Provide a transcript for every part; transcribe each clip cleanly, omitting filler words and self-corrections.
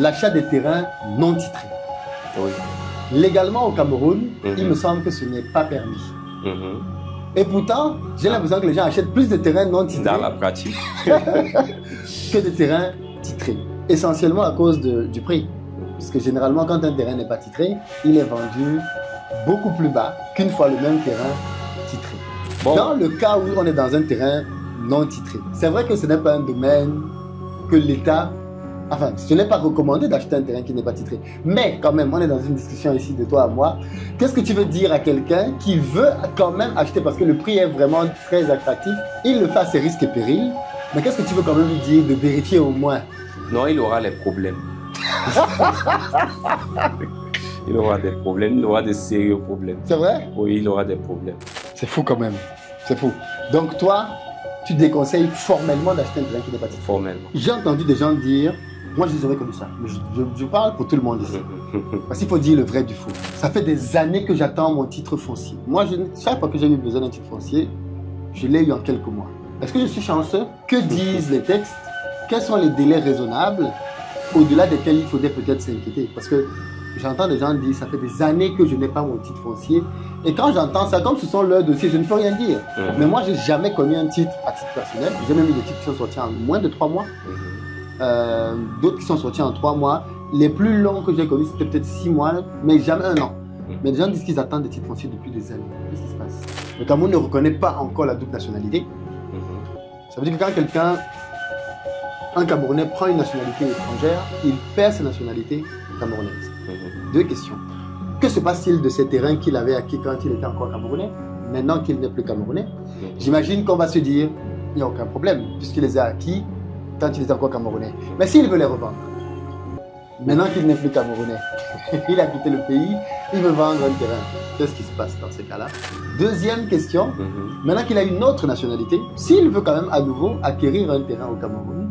l'achat des terrains non titrés. Oui. Légalement au Cameroun, il me semble que ce n'est pas permis. Et pourtant, j'ai l'impression que les gens achètent plus de terrains non titrés dans la pratique que de terrains titrés. Essentiellement à cause du prix. Parce que généralement, quand un terrain n'est pas titré, il est vendu beaucoup plus bas qu'une fois le même terrain titré. Bon. Dans le cas où on est dans un terrain non titré, c'est vrai que ce n'est pas un domaine que l'État... Enfin, ce n'est pas recommandé d'acheter un terrain qui n'est pas titré. Mais quand même, on est dans une discussion ici de toi à moi. Qu'est-ce que tu veux dire à quelqu'un qui veut quand même acheter parce que le prix est vraiment très attractif? Il le fait à ses risques et périls. Mais qu'est-ce que tu veux quand même lui dire de vérifier au moins? Non, il aura les problèmes. Il aura des problèmes, il aura des sérieux problèmes. C'est vrai? Oui, il aura des problèmes. C'est fou quand même. C'est fou. Donc toi, tu déconseilles formellement d'acheter un terrain qui n'est pas titré? Formellement. J'ai entendu des gens dire... Moi, je dirais comme ça. Je parle pour tout le monde ici. Parce qu'il faut dire le vrai du faux. Ça fait des années que j'attends mon titre foncier. Moi, chaque fois que j'ai eu besoin d'un titre foncier, je l'ai eu en quelques mois. Est-ce que je suis chanceux? Que disent les textes? Quels sont les délais raisonnables au-delà desquels il faudrait peut-être s'inquiéter? Parce que j'entends des gens dire, ça fait des années que je n'ai pas mon titre foncier. Et quand j'entends ça, comme ce sont leurs dossiers, je ne peux rien dire. Mais moi, je n'ai jamais connu un titre à titre personnel. J'ai même eu des titres qui sont sortis en moins de 3 mois. D'autres qui sont sortis en 3 mois. Les plus longs que j'ai connus, c'était peut-être 6 mois, mais jamais 1 an. Mais les gens disent qu'ils attendent des titres fonciers depuis des années. Qu'est-ce qui se passe? Le Cameroun ne reconnaît pas encore la double nationalité. Ça veut dire que quand quelqu'un, un Camerounais, prend une nationalité étrangère, il perd sa nationalité camerounaise. 2 questions. Que se passe-t-il de ces terrains qu'il avait acquis quand il était encore Camerounais, maintenant qu'il n'est plus Camerounais? J'imagine qu'on va se dire, il n'y a aucun problème, puisqu'il les a acquis quand il était encore Camerounais. Mais s'il veut les revendre, maintenant qu'il n'est plus Camerounais, il a quitté le pays, il veut vendre un terrain. Qu'est-ce qui se passe dans ces cas-là? Deuxième question, maintenant qu'il a une autre nationalité, s'il veut quand même à nouveau acquérir un terrain au Cameroun,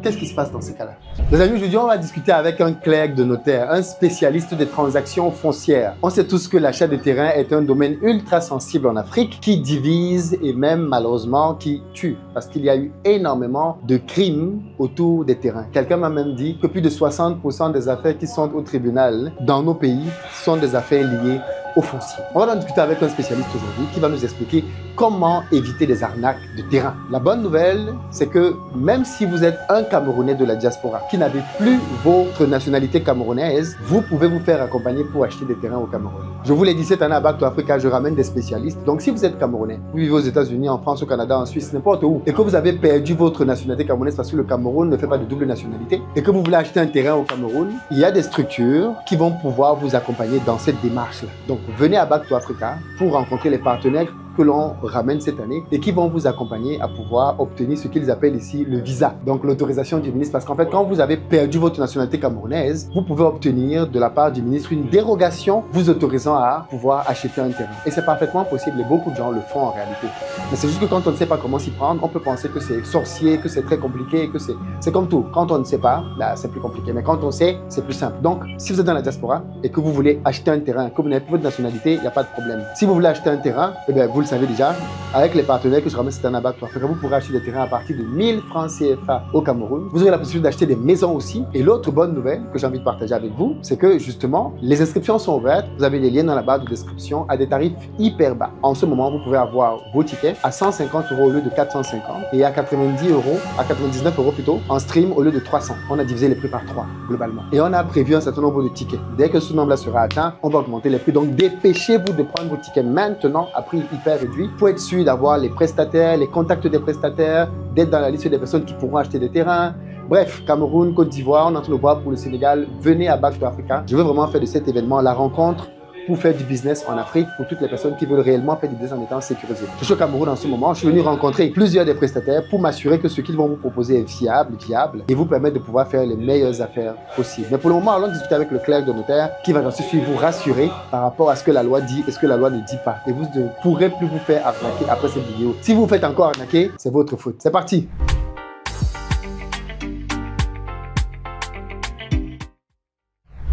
qu'est-ce qui se passe dans ces cas-là? Les amis, aujourd'hui, on va discuter avec un clerc de notaire, un spécialiste des transactions foncières. On sait tous que l'achat de terrain est un domaine ultra sensible en Afrique qui divise et même malheureusement qui tue. Parce qu'il y a eu énormément de crimes autour des terrains. Quelqu'un m'a même dit que plus de 60% des affaires qui sont au tribunal dans nos pays sont des affaires liées au foncier. On va en discuter avec un spécialiste aujourd'hui qui va nous expliquer comment éviter des arnaques de terrain. La bonne nouvelle, c'est que même si vous êtes un Camerounais de la diaspora qui n'avez plus votre nationalité camerounaise, vous pouvez vous faire accompagner pour acheter des terrains au Cameroun. Je vous l'ai dit cette année à Back to Africa, je ramène des spécialistes. Donc si vous êtes Camerounais, vous vivez aux États-Unis, en France, au Canada, en Suisse, n'importe où, et que vous avez perdu votre nationalité camerounaise parce que le Cameroun ne fait pas de double nationalité, et que vous voulez acheter un terrain au Cameroun, il y a des structures qui vont pouvoir vous accompagner dans cette démarche-là. Donc venez à Back to Africa pour rencontrer les partenaires que l'on ramène cette année et qui vont vous accompagner à pouvoir obtenir ce qu'ils appellent ici le visa, donc l'autorisation du ministre. Parce qu'en fait, quand vous avez perdu votre nationalité camerounaise, vous pouvez obtenir de la part du ministre une dérogation vous autorisant à pouvoir acheter un terrain. Et c'est parfaitement possible et beaucoup de gens le font en réalité. Mais c'est juste que quand on ne sait pas comment s'y prendre, on peut penser que c'est sorcier, que c'est très compliqué, que c'est comme tout. Quand on ne sait pas, là, c'est plus compliqué. Mais quand on sait, c'est plus simple. Donc, si vous êtes dans la diaspora et que vous voulez acheter un terrain, que vous n'avez plus votre nationalité, il n'y a pas de problème. Si vous voulez acheter un terrain, eh bien, vous le savez déjà, avec les partenaires que je ramène cette année à Back to Africa, vous pourrez acheter des terrains à partir de 1000 francs CFA au Cameroun. Vous aurez la possibilité d'acheter des maisons aussi. Et l'autre bonne nouvelle que j'ai envie de partager avec vous, c'est que justement, les inscriptions sont ouvertes. Vous avez les liens dans la barre de description à des tarifs hyper bas. En ce moment, vous pouvez avoir vos tickets à 150 € au lieu de 450 et à 90 €, à 99 € plutôt, en stream au lieu de 300. On a divisé les prix par 3 globalement. Et on a prévu un certain nombre de tickets. Dès que ce nombre-là sera atteint, on va augmenter les prix. Donc dépêchez-vous de prendre vos tickets maintenant à prix hyper réduit pour être sûr d'avoir les prestataires, les contacts des prestataires, d'être dans la liste des personnes qui pourront acheter des terrains. Bref, Cameroun, Côte d'Ivoire, on est en train de voir pour le Sénégal. Venez à Back to Africa. Je veux vraiment faire de cet événement la rencontre pour faire du business en Afrique, pour toutes les personnes qui veulent réellement faire du business en étant sécurisé. Je suis au Cameroun en ce moment, je suis venu rencontrer plusieurs des prestataires pour m'assurer que ce qu'ils vont vous proposer est viable et vous permettre de pouvoir faire les meilleures affaires possibles. Mais pour le moment, allons discuter avec le clerc de notaire qui va ensuite vous rassurer par rapport à ce que la loi dit et ce que la loi ne dit pas. Et vous ne pourrez plus vous faire arnaquer après cette vidéo. Si vous vous faites encore arnaquer, c'est votre faute. C'est parti!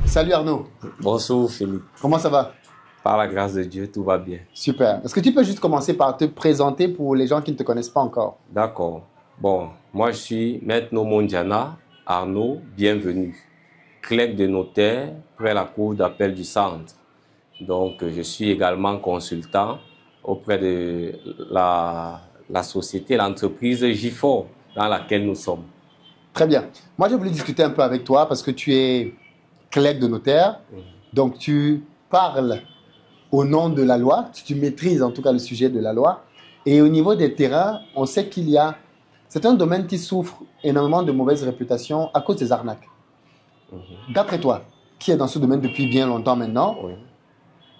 Salut Arnaud. Bonjour Philippe. Comment ça va? Par la grâce de Dieu, tout va bien. Super. Est-ce que tu peux juste commencer par te présenter pour les gens qui ne te connaissent pas encore? D'accord. Bon, moi je suis Maître Nomondiana. Arnaud, bienvenue. Clerc de notaire, près la cour d'appel du centre. Donc, je suis également consultant auprès de la société, l'entreprise Gifor, dans laquelle nous sommes. Très bien. Moi, j'ai voulu discuter un peu avec toi parce que tu es clerc de notaire. Donc, tu parles au nom de la loi. Tu maîtrises en tout cas le sujet de la loi. Et au niveau des terrains, on sait qu'il y a... C'est un domaine qui souffre énormément de mauvaise réputation à cause des arnaques. D'après toi, qui est dans ce domaine depuis bien longtemps maintenant,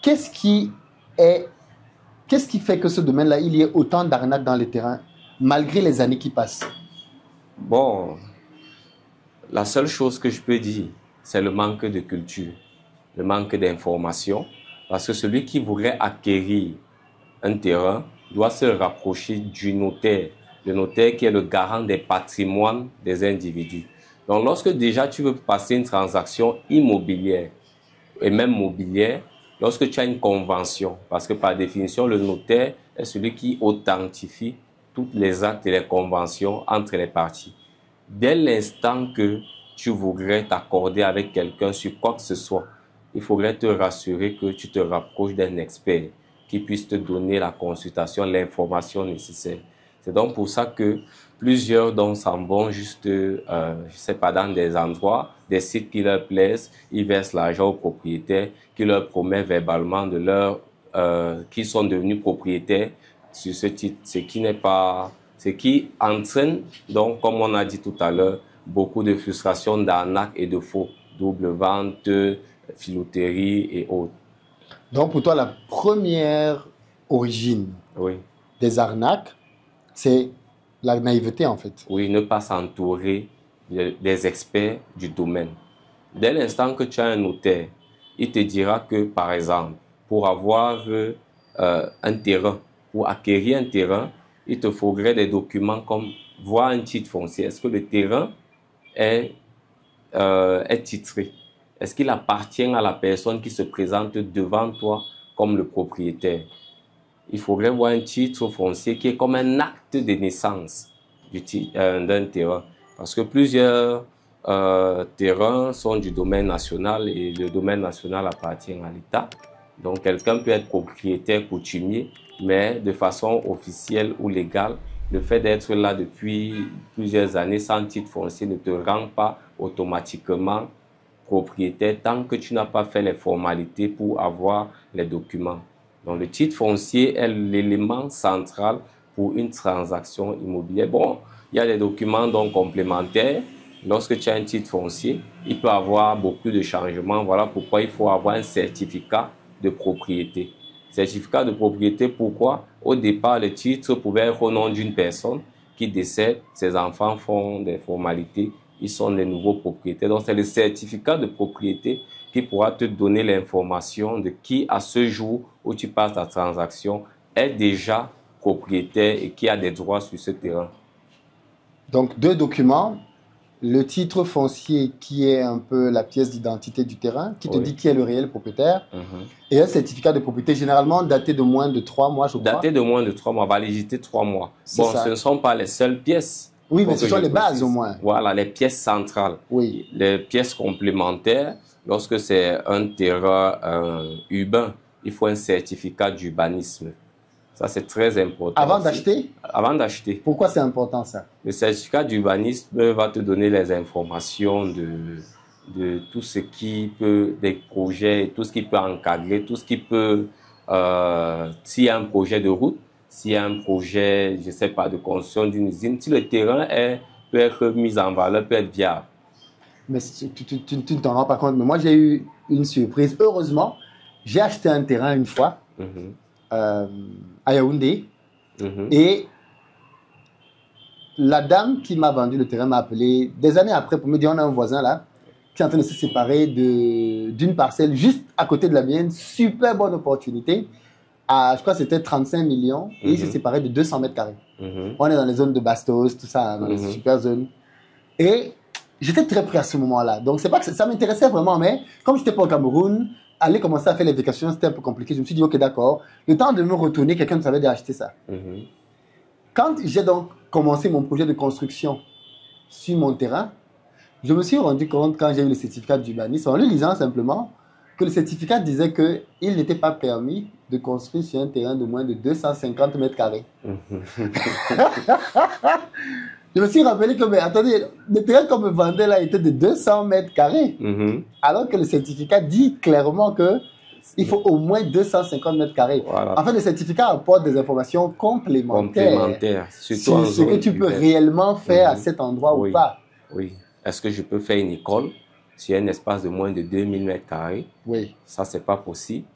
qu'est-ce qui fait que ce domaine-là, il y ait autant d'arnaques dans les terrains, malgré les années qui passent? Bon, la seule chose que je peux dire, c'est le manque de culture, le manque d'information, parce que celui qui voudrait acquérir un terrain doit se rapprocher du notaire, le notaire qui est le garant des patrimoines des individus. Donc, lorsque déjà tu veux passer une transaction immobilière et même mobilière, lorsque tu as une convention, parce que par définition, le notaire est celui qui authentifie tous les actes et les conventions entre les parties. Dès l'instant que tu voudrais t'accorder avec quelqu'un sur quoi que ce soit, il faudrait te rassurer que tu te rapproches d'un expert qui puisse te donner la consultation, l'information nécessaire. C'est donc pour ça que plusieurs donc s'en vont juste, je sais pas, dans des endroits, des sites qui leur plaisent, ils versent l'argent aux propriétaires, qui leur promet verbalement de leur, qu'ils sont devenus propriétaires sur ce titre, ce qui entraîne donc, comme on a dit tout à l'heure, beaucoup de frustration, d'arnaques et de faux, double vente, filouterie et autres. Donc pour toi, la première origine des arnaques, c'est la naïveté en fait. Oui, ne pas s'entourer des experts du domaine. Dès l'instant que tu as un notaire, il te dira que, par exemple, pour avoir un terrain, pour acquérir un terrain, il te faudrait des documents comme voir un titre foncier. Est-ce que le terrain est titré? Est-ce qu'il appartient à la personne qui se présente devant toi comme le propriétaire? Il faudrait voir un titre foncier qui est comme un acte de naissance d'un terrain. Parce que plusieurs terrains sont du domaine national et le domaine national appartient à l'État. Donc, quelqu'un peut être propriétaire coutumier, mais de façon officielle ou légale, le fait d'être là depuis plusieurs années sans titre foncier ne te rend pas automatiquement propriétaire tant que tu n'as pas fait les formalités pour avoir les documents. Donc, le titre foncier est l'élément central pour une transaction immobilière. Bon, il y a des documents donc complémentaires. Lorsque tu as un titre foncier, il peut y avoir beaucoup de changements. Voilà pourquoi il faut avoir un certificat de propriété. Certificat de propriété, pourquoi? Au départ, le titre pouvait être au nom d'une personne qui décède, ses enfants font des formalités, ils sont les nouveaux propriétaires. Donc, c'est le certificat de propriété qui pourra te donner l'information de qui, à ce jour où tu passes ta transaction, est déjà propriétaire et qui a des droits sur ce terrain. Donc, deux documents. Le titre foncier qui est un peu la pièce d'identité du terrain, qui te dit qui est le réel propriétaire, et un certificat de propriété généralement daté de moins de 3 mois, je crois. Daté de moins de 3 mois, validité 3 mois. Bon, ce ne sont pas les seules pièces. Oui, mais ce sont les bases au moins. Voilà, les pièces centrales. Oui. Les pièces complémentaires, lorsque c'est un terrain urbain, il faut un certificat d'urbanisme. Ça, c'est très important. Avant d'acheter? Avant d'acheter. Pourquoi c'est important ça? Le certificat d'urbanisme va te donner les informations de tout ce qui peut, des projets, tout ce qui peut encadrer, tout ce qui peut, s'il y a un projet de route, s'il y a un projet, je ne sais pas, de construction d'une usine, si le terrain peut être mis en valeur, peut être viable. Mais tu ne t'en rends pas compte. Mais moi, j'ai eu une surprise. Heureusement, j'ai acheté un terrain une fois. À Yaoundé, et la dame qui m'a vendu le terrain m'a appelé des années après pour me dire on a un voisin là qui est en train de se séparer d'une parcelle juste à côté de la mienne, super bonne opportunité, je crois que c'était 35 millions et il s'est séparé de 200 mètres carrés. On est dans les zones de Bastos, tout ça, dans les super zones, et j'étais très prêt à ce moment-là. Donc c'est pas que ça m'intéressait vraiment, mais comme je n'étais pas au Cameroun, aller commencer à faire les vacations, c'était un peu compliqué. Je me suis dit, ok, d'accord. Le temps de me retourner, quelqu'un savait d'acheter ça. Quand j'ai donc commencé mon projet de construction sur mon terrain, Je me suis rendu compte quand j'ai eu le certificat d'urbanisme, en le lisant simplement, que le certificat disait qu'il n'était pas permis de construire sur un terrain de moins de 250 mètres carrés. Je me suis rappelé que, mais attendez, le terrain qu'on me vendait là était de 200 mètres carrés. Alors que le certificat dit clairement que il faut au moins 250 mètres carrés. Voilà. En fait, le certificat apporte des informations complémentaires sur ce que tu peux réellement faire à cet endroit ou pas. Oui. Est-ce que je peux faire une école sur un espace de moins de 2000 mètres carrés? Oui. Ça, c'est pas possible.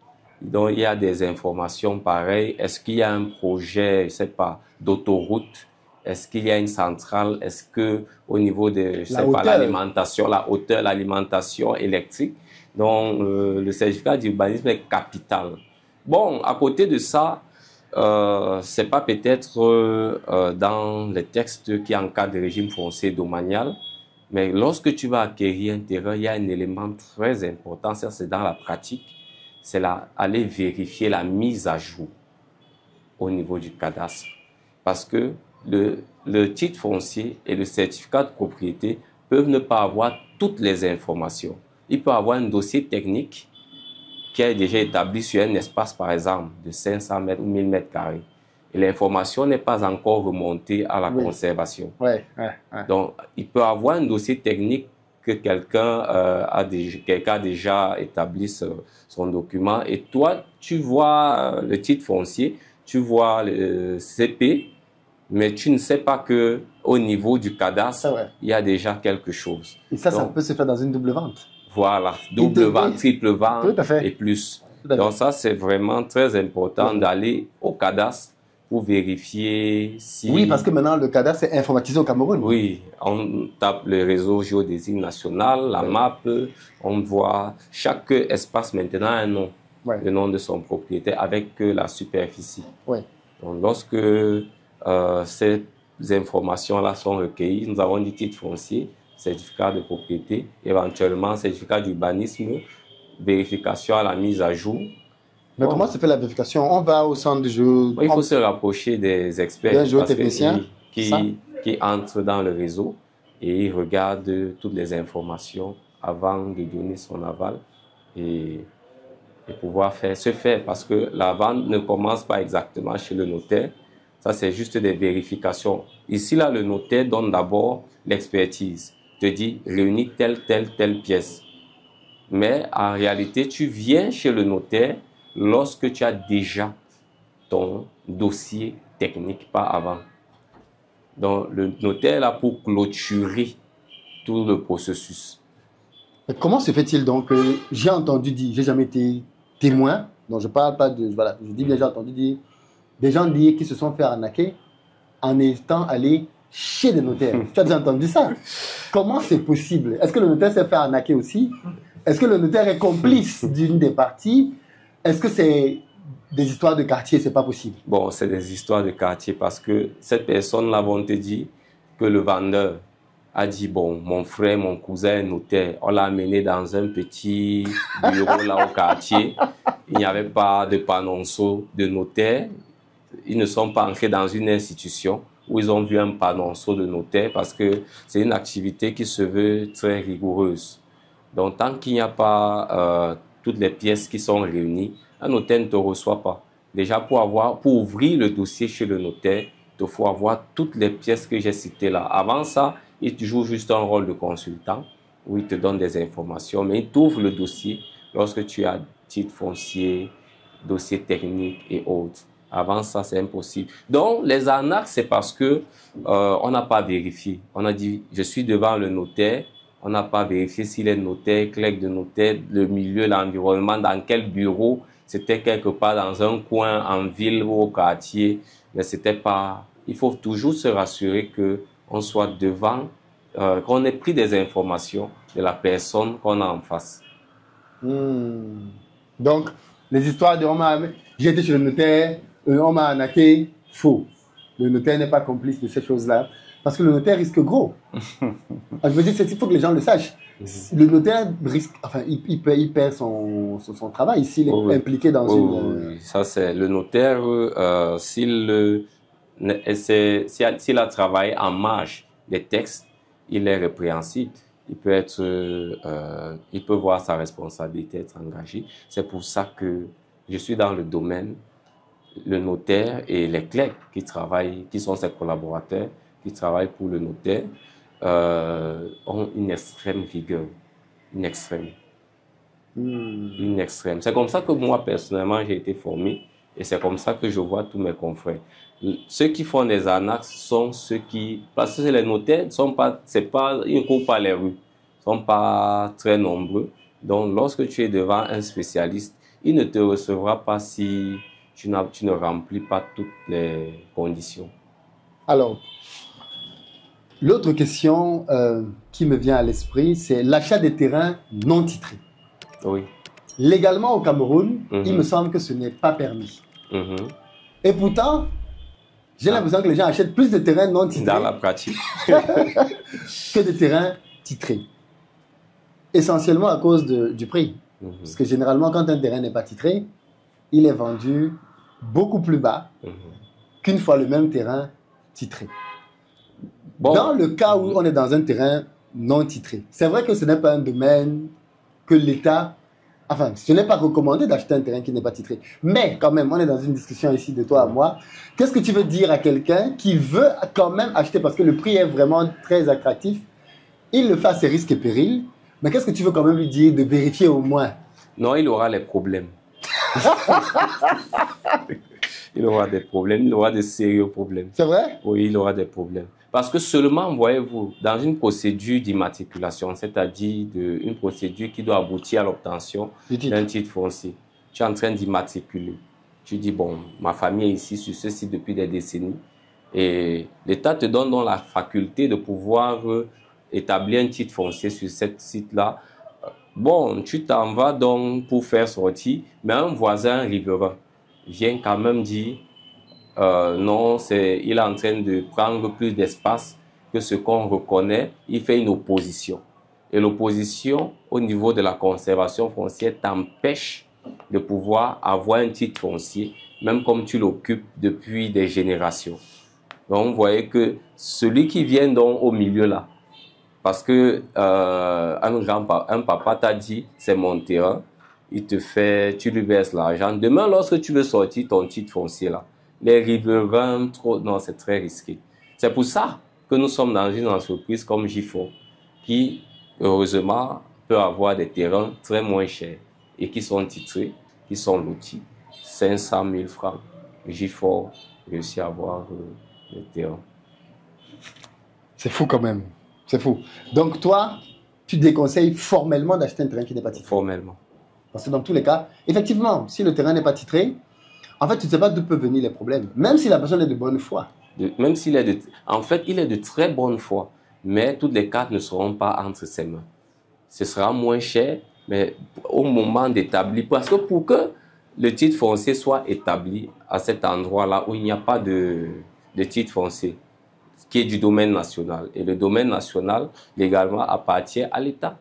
Donc, il y a des informations pareilles. Est-ce qu'il y a un projet, je sais pas, d'autoroute? Est-ce qu'il y a une centrale? Est-ce que au niveau de, je sais pas, l'alimentation, la hauteur, l'alimentation électrique? Donc, le certificat d'urbanisme est capital. Bon, à côté de ça, c'est pas peut-être dans les textes qui encadrent le régime foncier domanial, mais lorsque tu vas acquérir un terrain, il y a un élément très important, ça c'est dans la pratique, c'est aller vérifier la mise à jour au niveau du cadastre. Parce que le titre foncier et le certificat de propriété peuvent ne pas avoir toutes les informations. Il peut avoir un dossier technique qui est déjà établi sur un espace, par exemple, de 500 mètres ou 1000 mètres carrés. Et l'information n'est pas encore remontée à la conservation. Donc, il peut avoir un dossier technique que quelqu'un a déjà établi son document. Et toi, tu vois le titre foncier, tu vois le CP, mais tu ne sais pas qu'au niveau du cadastre, il y a déjà quelque chose. Et ça, ça peut se faire dans une double vente. Voilà, double vente, triple vente et plus. Donc ça, c'est vraiment très important d'aller au cadastre pour vérifier si... Oui, parce que maintenant, le cadastre est informatisé au Cameroun. Oui, on tape le réseau géodésique national, la map, on voit chaque espace maintenant a un nom, le nom de son propriétaire avec la superficie. Donc lorsque ces informations-là sont recueillies, nous avons du titre foncier, certificat de propriété, éventuellement certificat d'urbanisme, vérification à la mise à jour. Mais comment se fait la vérification? On va au centre de jeu. Il faut se rapprocher des experts qui entrent dans le réseau et ils regardent toutes les informations avant de donner son aval et pouvoir se faire. Parce que la vente ne commence pas exactement chez le notaire. Ça, c'est juste des vérifications. Ici, là, le notaire donne d'abord l'expertise. Te dit, réunis telle pièce. Mais en réalité, tu viens chez le notaire lorsque tu as déjà ton dossier technique, pas avant. Donc, le notaire est là pour clôturer tout le processus. Mais comment se fait-il donc? J'ai entendu dire, j'ai jamais été témoin, donc je parle pas de... Voilà, je dis bien, j'ai entendu dire, des gens dire qu'ils se sont fait arnaquer en étant allés chez des notaires. Tu as déjà entendu ça? Comment c'est possible? Est-ce que le notaire s'est fait arnaquer aussi? Est-ce que le notaire est complice d'une des parties? Est-ce que c'est des histoires de quartier? C'est pas possible. Bon, c'est des histoires de quartier parce que cette personne-là vont te dire que le vendeur a dit, bon, mon frère, mon cousin, notaire, on l'a amené dans un petit bureau là au quartier. Il n'y avait pas de panonceau de notaire. Ils ne sont pas entrés dans une institution où ils ont vu un panonceau de notaire parce que c'est une activité qui se veut très rigoureuse. Donc, tant qu'il n'y a pas toutes les pièces qui sont réunies, un notaire ne te reçoit pas. Déjà, pour ouvrir le dossier chez le notaire, il te faut avoir toutes les pièces que j'ai citées là. Avant ça, il joue juste un rôle de consultant où il te donne des informations, mais il t'ouvre le dossier lorsque tu as titre foncier, dossier technique et autres. Avant ça, c'est impossible. Donc, les arnaques, c'est parce que on n'a pas vérifié. On a dit, je suis devant le notaire. On n'a pas vérifié s'il est notaire, clerc de notaire, le milieu, l'environnement, dans quel bureau. C'était quelque part dans un coin, en ville ou au quartier. Mais c'était pas... Il faut toujours se rassurer qu'on soit devant, qu'on ait pris des informations de la personne qu'on a en face. Donc, les histoires de j'ai été chez le notaire, on m'a arnaqué, faux. Le notaire n'est pas complice de ces choses-là. Parce que le notaire risque gros. Je me dis, il faut que les gens le sachent. Le notaire risque, enfin, il perd son travail s'il est impliqué dans une... Oui, ça c'est le notaire, s'il a travaillé en marge des textes, il est répréhensible. il peut voir sa responsabilité être engagé. C'est pour ça que je suis dans le domaine. Le notaire et les clercs qui sont ses collaborateurs, qui travaillent pour le notaire, ont une extrême rigueur. Une extrême. Une extrême. C'est comme ça que moi, personnellement, j'ai été formé et c'est comme ça que je vois tous mes confrères. Ceux qui font des arnaques sont ceux qui... Parce que les notaires, ils ne courent pas les rues. Ils ne sont pas très nombreux. Donc, lorsque tu es devant un spécialiste, il ne te recevra pas si tu ne remplis pas toutes les conditions. Alors, l'autre question qui me vient à l'esprit, c'est l'achat des terrains non titrés. Oui. Légalement au Cameroun, il me semble que ce n'est pas permis. Et pourtant, j'ai l'impression que les gens achètent plus de terrains non titrés dans la pratique que de terrains titrés. Essentiellement à cause du prix. Parce que généralement, quand un terrain n'est pas titré, il est vendu beaucoup plus bas qu'une fois le même terrain titré. Bon. Dans le cas où on est dans un terrain non titré, c'est vrai que ce n'est pas un domaine que l'État... Enfin, ce n'est pas recommandé d'acheter un terrain qui n'est pas titré. Mais quand même, on est dans une discussion ici de toi à moi. Qu'est-ce que tu veux dire à quelqu'un qui veut quand même acheter parce que le prix est vraiment très attractif? Il le fait à ses risques et périls. Mais qu'est-ce que tu veux quand même lui dire de vérifier au moins? Non, il aura les problèmes. Il aura des problèmes, il aura de sérieux problèmes. C'est vrai? Oui, il aura des problèmes. Parce que seulement, voyez-vous, dans une procédure d'immatriculation, c'est-à-dire une procédure qui doit aboutir à l'obtention d'un titre foncier, tu es en train d'immatriculer. Tu dis, bon, ma famille est ici sur ce site depuis des décennies. Et l'État te donne donc la faculté de pouvoir établir un titre foncier sur ce site-là. Bon, tu t'en vas donc pour faire sortir, mais un voisin riverain vient quand même dire non, il est en train de prendre plus d'espace que ce qu'on reconnaît. Il fait une opposition. Et l'opposition, au niveau de la conservation foncière, t'empêche de pouvoir avoir un titre foncier, même comme tu l'occupes depuis des générations. Donc, vous voyez que celui qui vient donc au milieu là, parce que un papa t'a dit, c'est mon terrain, tu lui verses l'argent. Demain, lorsque tu veux sortir ton titre foncier là, les riverains, non, c'est très risqué. C'est pour ça que nous sommes dans une entreprise comme GIFOR, qui, heureusement, peut avoir des terrains très moins chers et qui sont titrés, qui sont lotis. 500 000 francs. GIFOR réussit à avoir des terrains. C'est fou quand même. C'est fou. Donc toi, tu déconseilles formellement d'acheter un terrain qui n'est pas titré? Formellement. Parce que dans tous les cas, effectivement, si le terrain n'est pas titré, en fait, tu ne sais pas d'où peuvent venir les problèmes. Même si la personne est de bonne foi. Même s'il est en fait, il est de très bonne foi. Mais toutes les cartes ne seront pas entre ses mains. Ce sera moins cher, mais au moment d'établir. Parce que pour que le titre foncier soit établi à cet endroit-là où il n'y a pas de titre foncier, qui est du domaine national. Et le domaine national, légalement, appartient à l'État.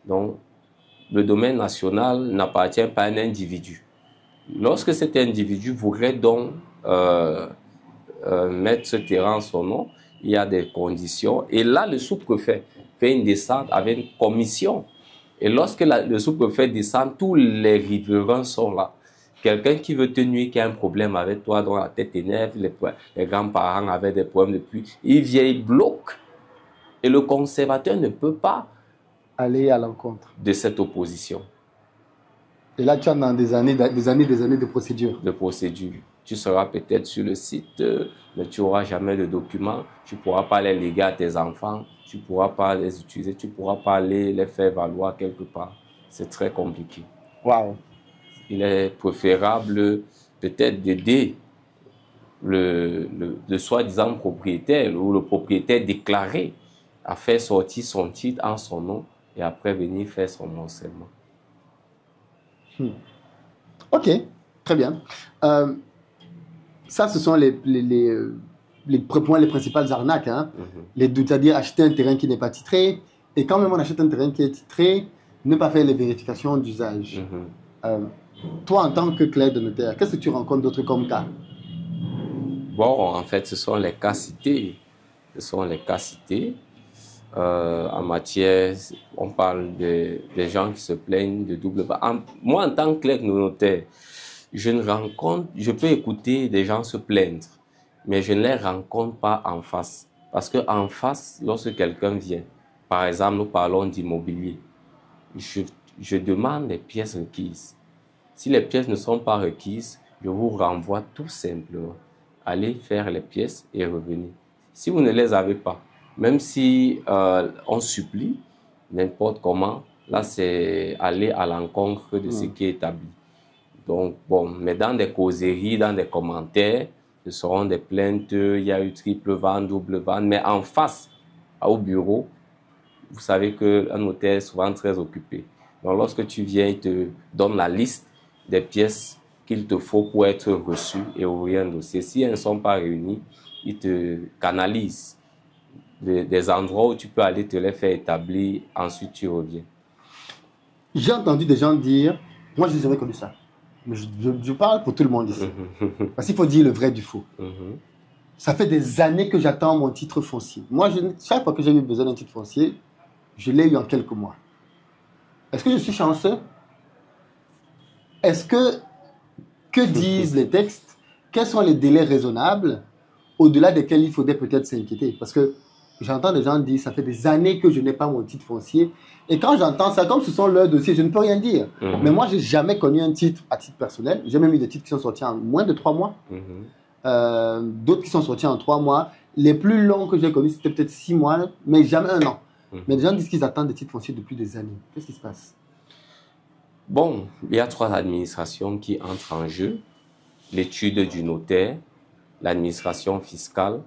Donc, le domaine national n'appartient pas à un individu. Lorsque cet individu voudrait donc mettre ce terrain en son nom, il y a des conditions. Et là, le sous-préfet fait une descente avec une commission. Et lorsque le sous-préfet descend, tous les riverains sont là. Quelqu'un qui veut te nuire, qui a un problème avec toi, dont la tête énerve, les grands-parents avaient des problèmes depuis, il vient, il bloque. Et le conservateur ne peut pas aller à l'encontre de cette opposition. Et là, tu as dans des années de procédure. De procédure. Tu seras peut-être sur le site, mais tu n'auras jamais de documents. Tu ne pourras pas les léguer à tes enfants. Tu ne pourras pas les utiliser. Tu ne pourras pas les faire valoir quelque part. C'est très compliqué. Waouh. Il est préférable peut-être d'aider le soi-disant propriétaire ou le propriétaire déclaré à faire sortir son titre en son nom et après venir faire son morcellement. Ok, très bien. Ça, ce sont les principales arnaques. Hein? C'est-à-dire acheter un terrain qui n'est pas titré. Et quand même on achète un terrain qui est titré, ne pas faire les vérifications d'usage. Toi, en tant que clerc de notaire, qu'est-ce que tu rencontres d'autres comme cas? Bon, en fait, ce sont les cas cités. Ce sont les cas cités. en matière, on parle des gens qui se plaignent de double valeur. Moi, en tant que clerc notaire, je peux écouter des gens se plaindre, mais je ne les rencontre pas en face. Parce que en face, lorsque quelqu'un vient, par exemple, nous parlons d'immobilier, je, je demande les pièces requises. Si les pièces ne sont pas requises, je vous renvoie tout simplement. Allez faire les pièces et revenez. Si vous ne les avez pas, même si on supplie, n'importe comment, là c'est aller à l'encontre de ce qui est établi. Donc, bon, mais dans des causeries, dans des commentaires, ce seront des plaintes, il y a eu triple vente, double vente, mais en face, au bureau, vous savez qu'un notaire est souvent très occupé. Donc, lorsque tu viens, il te donne la liste des pièces qu'il te faut pour être reçu et ouvrir un dossier. Si elles ne sont pas réunies, il te canalise des endroits où tu peux aller te les faire établir, ensuite tu reviens. J'ai entendu des gens dire, moi je les avais connu ça, mais je parle pour tout le monde ici. Parce qu'il faut dire le vrai du faux. Ça fait des années que j'attends mon titre foncier. Moi, chaque fois que j'ai eu besoin d'un titre foncier, je l'ai eu en quelques mois. Est-ce que je suis chanceux? Est-ce que disent les textes? Quels sont les délais raisonnables au-delà desquels il faudrait peut-être s'inquiéter? Parce que j'entends des gens dire, ça fait des années que je n'ai pas mon titre foncier. Et quand j'entends ça, comme ce sont leurs dossiers, je ne peux rien dire. Mais moi, je n'ai jamais connu un titre à titre personnel. J'ai même eu des titres qui sont sortis en moins de 3 mois. D'autres qui sont sortis en 3 mois. Les plus longs que j'ai connus, c'était peut-être 6 mois, mais jamais 1 an. Mais les gens disent qu'ils attendent des titres fonciers depuis des années. Qu'est-ce qui se passe? Bon, il y a 3 administrations qui entrent en jeu. L'étude du notaire, l'administration fiscale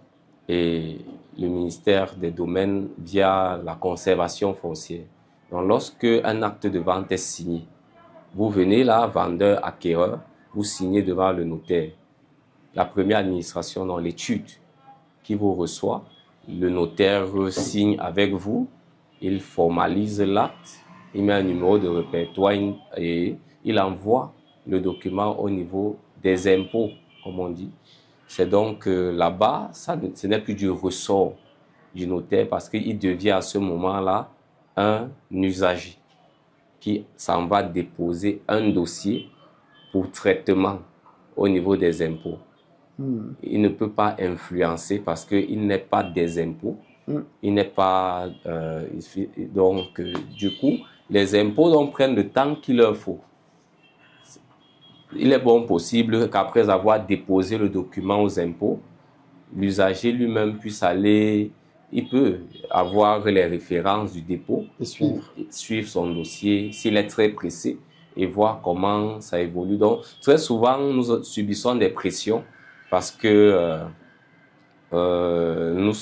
et le ministère des Domaines via la conservation foncière. Donc, lorsque un acte de vente est signé, vous venez là, vendeur, acquéreur, vous signez devant le notaire. La première administration, dans l'étude qui vous reçoit, le notaire signe avec vous, il formalise l'acte, il met un numéro de répertoire et il envoie le document au niveau des impôts, comme on dit. C'est donc là-bas, ce n'est plus du ressort du notaire parce qu'il devient à ce moment-là un usager qui s'en va déposer un dossier pour traitement au niveau des impôts. Il ne peut pas influencer parce qu'il n'est pas des impôts. Il n'est pas... donc, du coup, les impôts prennent le temps qu'il leur faut. Il est bon possible qu'après avoir déposé le document aux impôts, l'usager lui-même puisse aller, il peut avoir les références du dépôt, suivre son dossier s'il est très pressé et voir comment ça évolue. Donc, très souvent, nous subissons des pressions parce que nous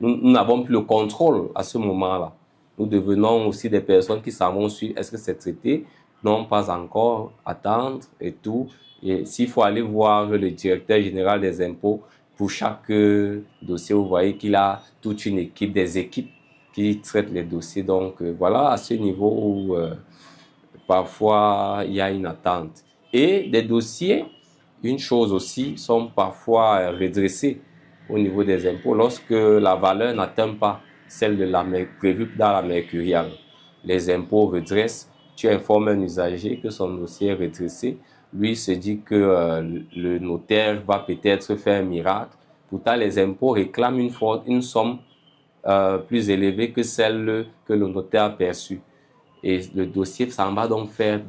n'avons plus le contrôle à ce moment-là. Nous devenons aussi des personnes qui savons suivre, est-ce que c'est traité? Non, pas encore, attendre et tout. Et s'il faut aller voir le directeur général des impôts, pour chaque dossier, vous voyez qu'il a toute une équipe, des équipes qui traitent les dossiers. Donc voilà, à ce niveau où parfois il y a une attente. Et des dossiers, une chose aussi, sont parfois redressés au niveau des impôts lorsque la valeur n'atteint pas celle de la prévue dans la mercuriale. Les impôts redressent, tu informes un usager que son dossier est redressé, lui se dit que le notaire va peut-être faire un miracle. Pourtant, les impôts réclament une somme plus élevée que celle que le notaire a perçue. Et le dossier s'en va donc faire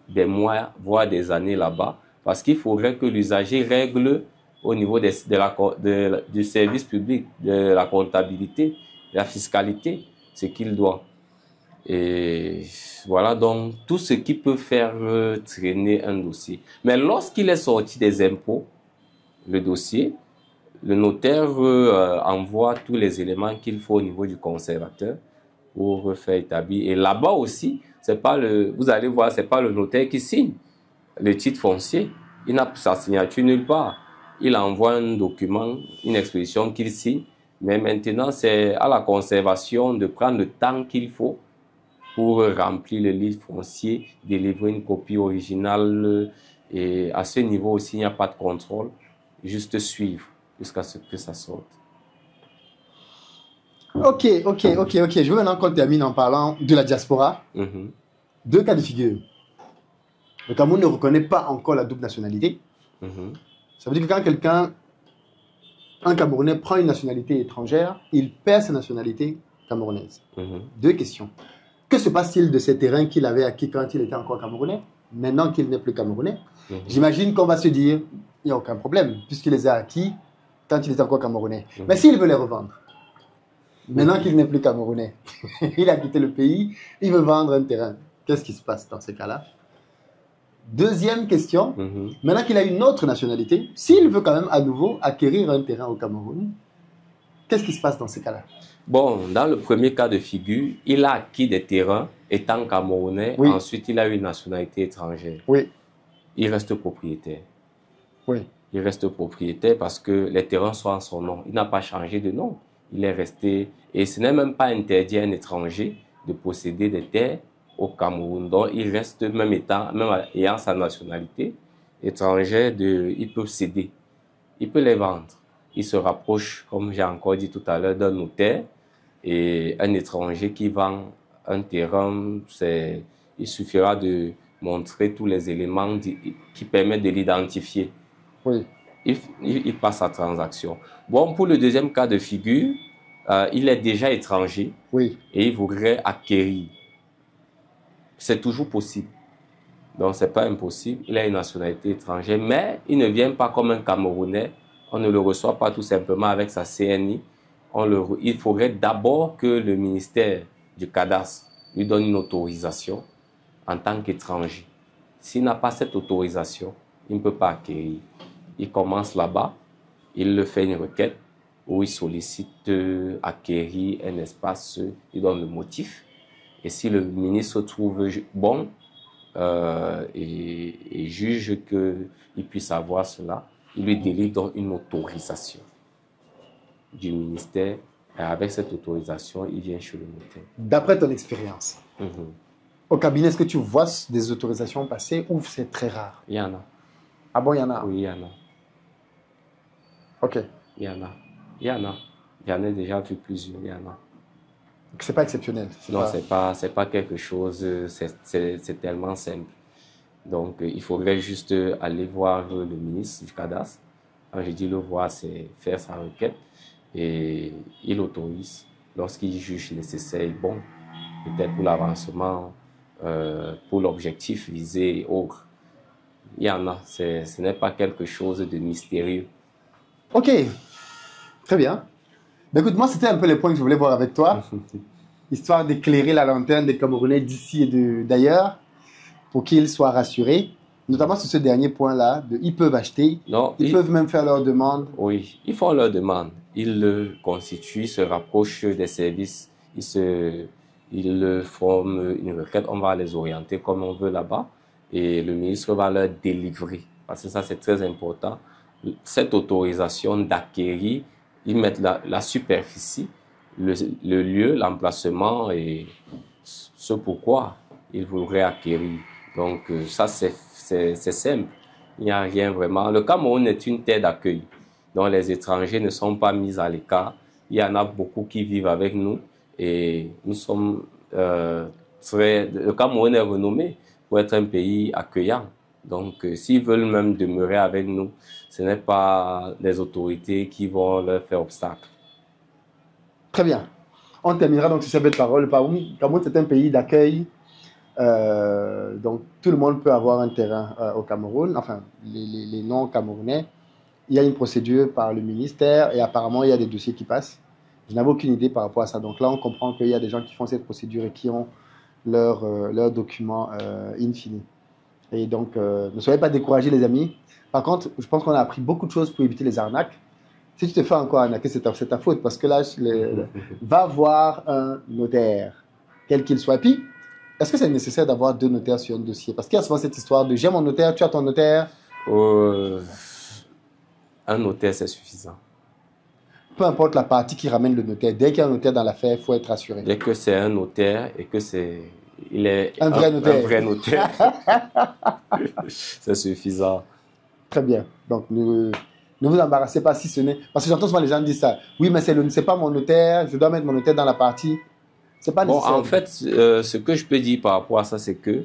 des mois, voire des années là-bas, parce qu'il faudrait que l'usager règle au niveau du service public, de la comptabilité, de la fiscalité, ce qu'il doit. Et voilà donc tout ce qui peut faire traîner un dossier. Mais lorsqu'il est sorti des impôts, le dossier, le notaire envoie tous les éléments qu'il faut au niveau du conservateur pour faire établir. Et là-bas aussi, vous allez voir, c'est pas le notaire qui signe le titre foncier. Il n'a sa signature nulle part. Il envoie un document, une exposition qu'il signe. Mais maintenant, c'est à la conservation de prendre le temps qu'il faut pour remplir le livre foncier, délivrer une copie originale. Et à ce niveau aussi, il n'y a pas de contrôle. Juste suivre jusqu'à ce que ça sorte. Ok. Je veux maintenant qu'on termine en parlant de la diaspora. Mhm. Deux cas de figure. Le Cameroun ne reconnaît pas encore la double nationalité. Mhm. Ça veut dire que quand un Camerounais prend une nationalité étrangère, il perd sa nationalité camerounaise. Mhm. Deux questions. Que se passe-t-il de ces terrains qu'il avait acquis quand il était encore Camerounais, maintenant qu'il n'est plus Camerounais? Mhm. J'imagine qu'on va se dire, il n'y a aucun problème, puisqu'il les a acquis quand il était encore Camerounais. Mhm. Mais s'il veut les revendre, maintenant qu'il n'est plus Camerounais, il a quitté le pays, il veut vendre un terrain. Qu'est-ce qui se passe dans ces cas-là? Deuxième question, Mhm. maintenant qu'il a une autre nationalité, s'il veut quand même à nouveau acquérir un terrain au Cameroun, qu'est-ce qui se passe dans ces cas-là? Bon, dans le premier cas de figure, il a acquis des terrains étant camerounais. Oui. Ensuite, il a eu une nationalité étrangère. Oui, Il reste propriétaire. oui. Il reste propriétaire parce que les terrains sont en son nom. Il n'a pas changé de nom. Il est resté. Et ce n'est même pas interdit à un étranger de posséder des terres au Cameroun. Donc, il reste, même ayant sa nationalité étrangère, il peut céder. Il peut les vendre. Il se rapproche, comme j'ai encore dit tout à l'heure, d'un notaire. Et un étranger qui vend un terrain, il suffira de montrer tous les éléments qui permettent de l'identifier. Oui. Il passe à transaction. Bon, pour le deuxième cas de figure, il est déjà étranger Oui. et il voudrait acquérir. C'est toujours possible. Donc, ce n'est pas impossible. Il a une nationalité étrangère, mais il ne vient pas comme un Camerounais. On ne le reçoit pas tout simplement avec sa CNI. Il faudrait d'abord que le ministère du cadastre lui donne une autorisation en tant qu'étranger. S'il n'a pas cette autorisation, il ne peut pas acquérir. Il commence là-bas, il fait une requête où il sollicite acquérir un espace, il donne le motif. Et si le ministre trouve bon et juge qu'il puisse avoir cela, il lui délivre donc une autorisation du ministère. Et avec cette autorisation, il vient chez le notaire. D'après ton expérience, au cabinet, est-ce que tu vois des autorisations passer ou c'est très rare? Il y en a. Ah bon, il y en a? Oui, il y en a. Ok. Il y en a. Il y en a. J'en ai déjà vu plusieurs, il y en a. C'est pas exceptionnel. Non, c'est pas quelque chose, c'est tellement simple. Donc, il faudrait juste aller voir le ministre du cadastre. Quand je dis le voir, c'est faire sa requête et il autorise lorsqu'il juge nécessaire, bon, peut-être pour l'avancement, pour l'objectif visé et autres. Il y en a, ce n'est pas quelque chose de mystérieux. Ok, très bien. Ben écoute, moi, c'était un peu les points que je voulais voir avec toi, histoire d'éclairer la lanterne des Camerounais d'ici et d'ailleurs, pour qu'ils soient rassurés, notamment sur ce dernier point-là, ils peuvent acheter, non, ils peuvent même faire leur demande. Oui, ils font leur demande. Ils le constituent, se rapprochent des services, ils font une requête, on va les orienter comme on veut là-bas et le ministre va leur délivrer. Parce que ça, c'est très important. Cette autorisation d'acquérir, ils mettent la superficie, le lieu, l'emplacement et ce pourquoi ils voudraient acquérir. Donc, ça, c'est simple. Il n'y a rien vraiment. Le Cameroun est une terre d'accueil, dont les étrangers ne sont pas mis à l'écart. Il y en a beaucoup qui vivent avec nous et nous sommes le Cameroun est renommé pour être un pays accueillant. Donc, s'ils veulent même demeurer avec nous, ce n'est pas les autorités qui vont leur faire obstacle. Très bien. On terminera donc sur ces belles paroles. Le Cameroun, c'est un pays d'accueil. Donc, tout le monde peut avoir un terrain au Cameroun, enfin, les non-camerounais. Il y a une procédure par le ministère et apparemment, il y a des dossiers qui passent. Je n'avais aucune idée par rapport à ça. Donc là, on comprend qu'il y a des gens qui font cette procédure et qui ont leurs documents in fine. Et donc, ne soyez pas découragés, les amis. Par contre, je pense qu'on a appris beaucoup de choses pour éviter les arnaques. Si tu te fais encore arnaquer, c'est ta faute parce que là, va voir un notaire, quel qu'il soit. Puis, est-ce que c'est nécessaire d'avoir deux notaires sur un dossier? Parce qu'il y a souvent cette histoire de j'ai mon notaire, tu as ton notaire. Un notaire, c'est suffisant. Peu importe la partie qui ramène le notaire, dès qu'il y a un notaire dans l'affaire, il faut être rassuré. Dès que c'est un notaire et que il est un vrai notaire, c'est suffisant. Très bien. Donc, ne Ne vous embarrassez pas si ce n'est... Parce que j'entends souvent les gens dire ça. Oui, mais c'est pas mon notaire, je dois mettre mon notaire dans la partie. C'est pas nécessaire. Bon, en fait, ce que je peux dire par rapport à ça, c'est que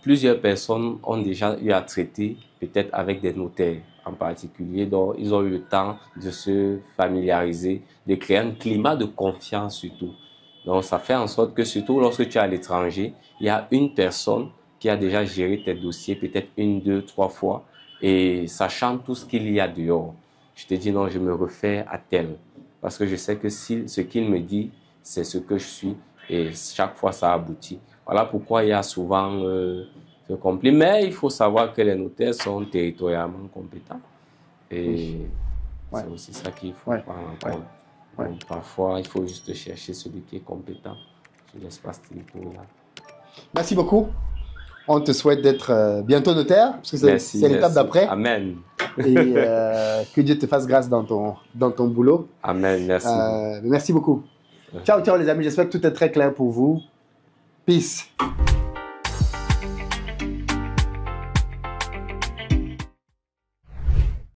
plusieurs personnes ont déjà eu à traiter peut-être avec des notaires en particulier, donc ils ont eu le temps de se familiariser, de créer un climat de confiance surtout. Donc ça fait en sorte que surtout lorsque tu es à l'étranger, il y a une personne qui a déjà géré tes dossiers peut-être 1, 2, 3 fois et sachant tout ce qu'il y a dehors. Je te dis non, je me refais à tel parce que je sais que si ce qu'il me dit, c'est ce que je suis et chaque fois ça aboutit. Voilà pourquoi il y a souvent ce conflit. Mais il faut savoir que les notaires sont territorialement compétents. Et c'est aussi ça qu'il faut prendre en compte. Donc, parfois, il faut juste chercher celui qui est compétent sur l'espace territorial. Merci beaucoup. On te souhaite d'être bientôt notaire, parce que c'est l'étape d'après. Amen. Et que Dieu te fasse grâce dans ton boulot. Amen, merci. Merci beaucoup. Ciao, ciao les amis, j'espère que tout est très clair pour vous. Peace.